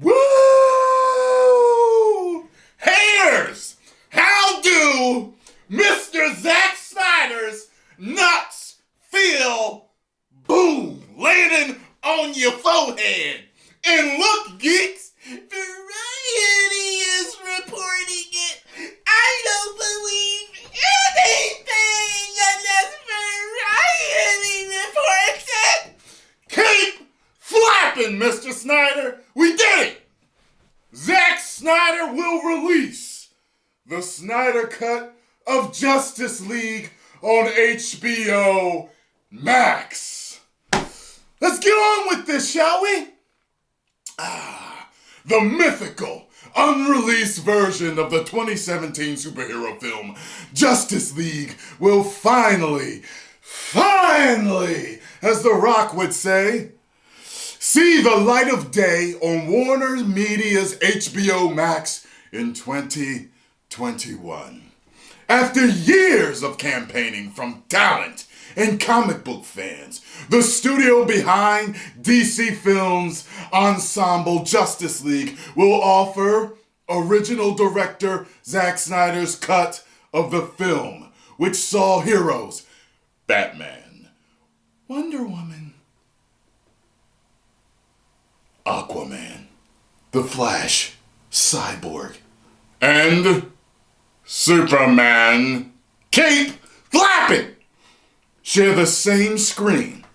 Woo! Haters! How do Mr. Zack Snyder's nuts feel? Boom! Landing on your forehead. And look, geeks, Variety is reporting it. I don't believe anything unless Variety reports it. Keep flapping, Mr. Snyder. We did it. Zack Snyder will release the Snyder Cut of Justice League on HBO Max. Let's get on with this, shall we? The mythical, unreleased version of the 2017 superhero film Justice League will finally, as The Rock would say, see the light of day on Warner Media's HBO Max in 2021. After years of campaigning from talent and comic book fans, the studio behind DC Films' ensemble Justice League will offer original director Zack Snyder's cut of the film, which saw heroes Batman, Wonder Woman, Aquaman, The Flash, Cyborg, and Superman. Keep flapping! Share the same screen.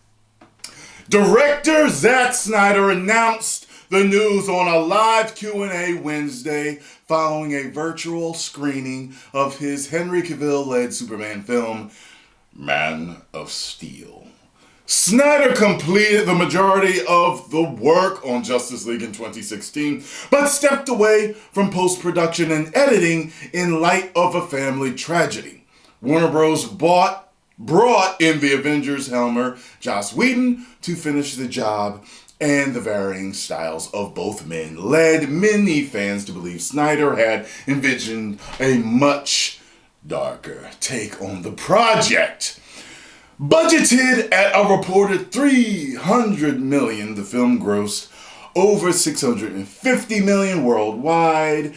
Director Zack Snyder announced the news on a live Q&A Wednesday following a virtual screening of his Henry Cavill-led Superman film, Man of Steel. Snyder completed the majority of the work on Justice League in 2016, but stepped away from post-production and editing in light of a family tragedy. Warner Bros. Brought in the Avengers helmer, Joss Whedon, to finish the job, and the varying styles of both men led many fans to believe Snyder had envisioned a much darker take on the project. Budgeted at a reported $300 million, the film grossed over $650 million worldwide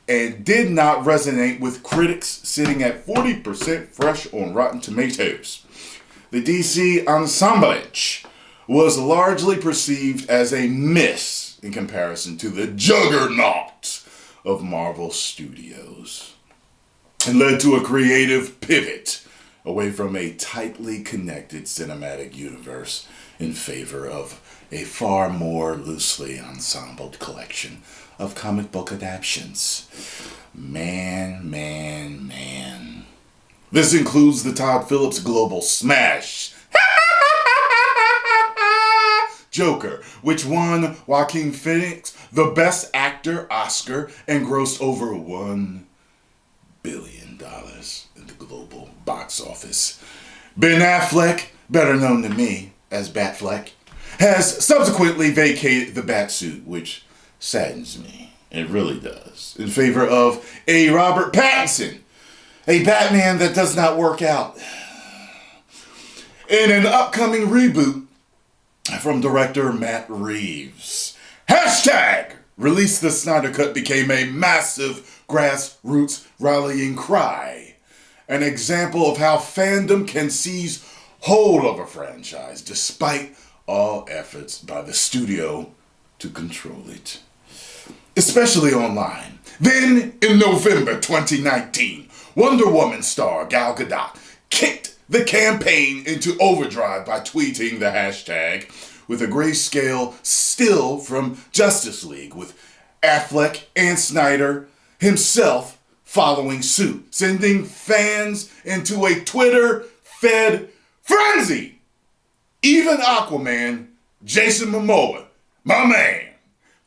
and did not resonate with critics, sitting at 40% fresh on Rotten Tomatoes. The DC ensemblage was largely perceived as a miss in comparison to the juggernaut of Marvel Studios, and led to a creative pivot away from a tightly connected cinematic universe in favor of a far more loosely ensembled collection of comic book adaptations. Man. This includes the Todd Phillips global smash, Joker, which won Joaquin Phoenix the Best Actor Oscar and grossed over $1 billion in the global box office. Ben Affleck, better known to me as Batfleck, has subsequently vacated the Batsuit, which saddens me. It really does. In favor of a Robert Pattinson, a Batman that does not work out. In an upcoming reboot from director Matt Reeves. Hashtag Release the Snyder Cut became a massive grassroots rallying cry. An example of how fandom can seize hold of a franchise despite all efforts by the studio to control it, especially online. Then, in November 2019, Wonder Woman star Gal Gadot kicked the campaign into overdrive by tweeting the hashtag with a grayscale still from Justice League, with Affleck and Snyder himself following suit, sending fans into a Twitter-fed frenzy. Even Aquaman, Jason Momoa, my man,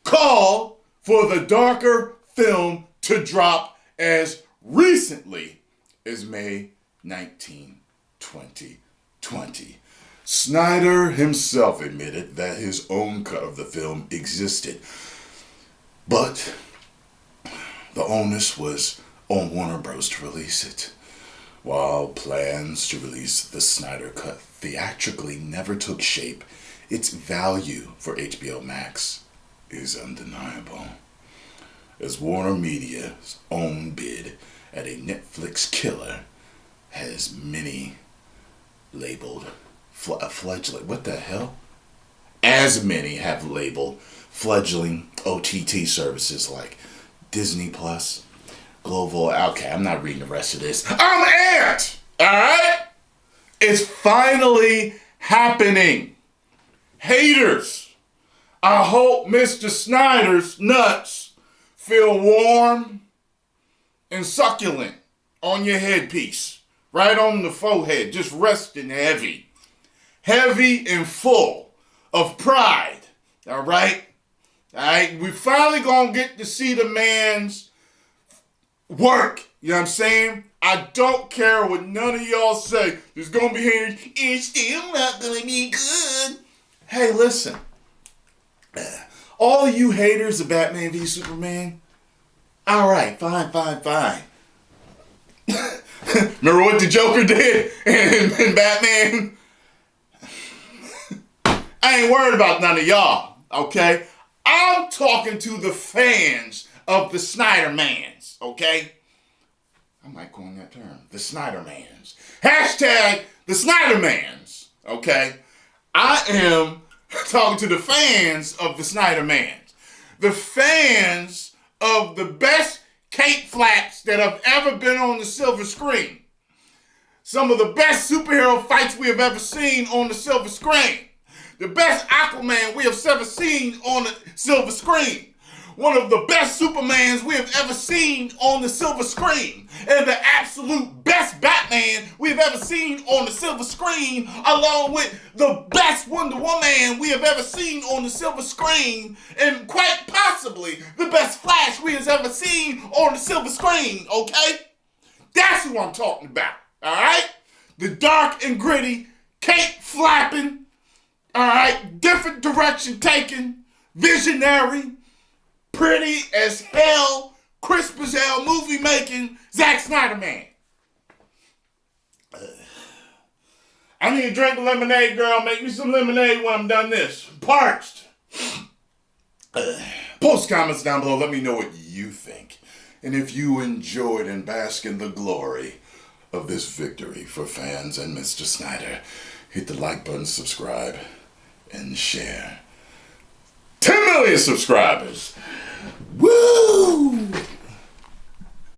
called for the darker film to drop as recently as May 19, 2020. Snyder himself admitted that his own cut of the film existed, but The onus was on Warner Bros. To release it, while plans to release the Snyder Cut theatrically never took shape. Its value for HBO Max is undeniable, as Warner Media's own bid at a Netflix killer has many labeled fledgling. What the hell? As many have labeled fledgling OTT services like Disney Plus, Global. Okay, I'm not reading the rest of this. I'm amped! Alright? It's finally happening. Haters, I hope Mr. Snyder's nuts feel warm and succulent on your headpiece. Right on the forehead, just resting heavy. Heavy and full of pride. Alright? Alright? We finally gonna get to see the man's work. You know what I'm saying? I don't care what none of y'all say. There's gonna be here, it's still not gonna be good. Hey, listen. All you haters of Batman v Superman, alright, fine. Remember what the Joker did in Batman? I ain't worried about none of y'all, okay? I'm talking to the fans of the Snyder Mans, okay? I might coin that term, the Snyder Mans. Hashtag the Snyder Mans, okay? I am talking to the fans of the Snyder Mans. The fans of the best cape flaps that have ever been on the silver screen. Some of the best superhero fights we have ever seen on the silver screen. The best Aquaman we have ever seen on the silver screen. One of the best Supermans we have ever seen on the silver screen. And the absolute best Batman we have ever seen on the silver screen, along with the best Wonder Woman we have ever seen on the silver screen, and quite possibly the best Flash we have ever seen on the silver screen, okay? That's who I'm talking about, alright? The dark and gritty, cape flapping, alright, different direction taking, visionary, pretty as hell, crisp as hell, movie making Zack Snyder man. I need a drink of lemonade, girl. Make me some lemonade when I'm done this. Parched. Post comments down below. Let me know what you think. And if you enjoyed and bask in the glory of this victory for fans and Mr. Snyder, hit the like button, subscribe, and share. 10 million subscribers. Woo!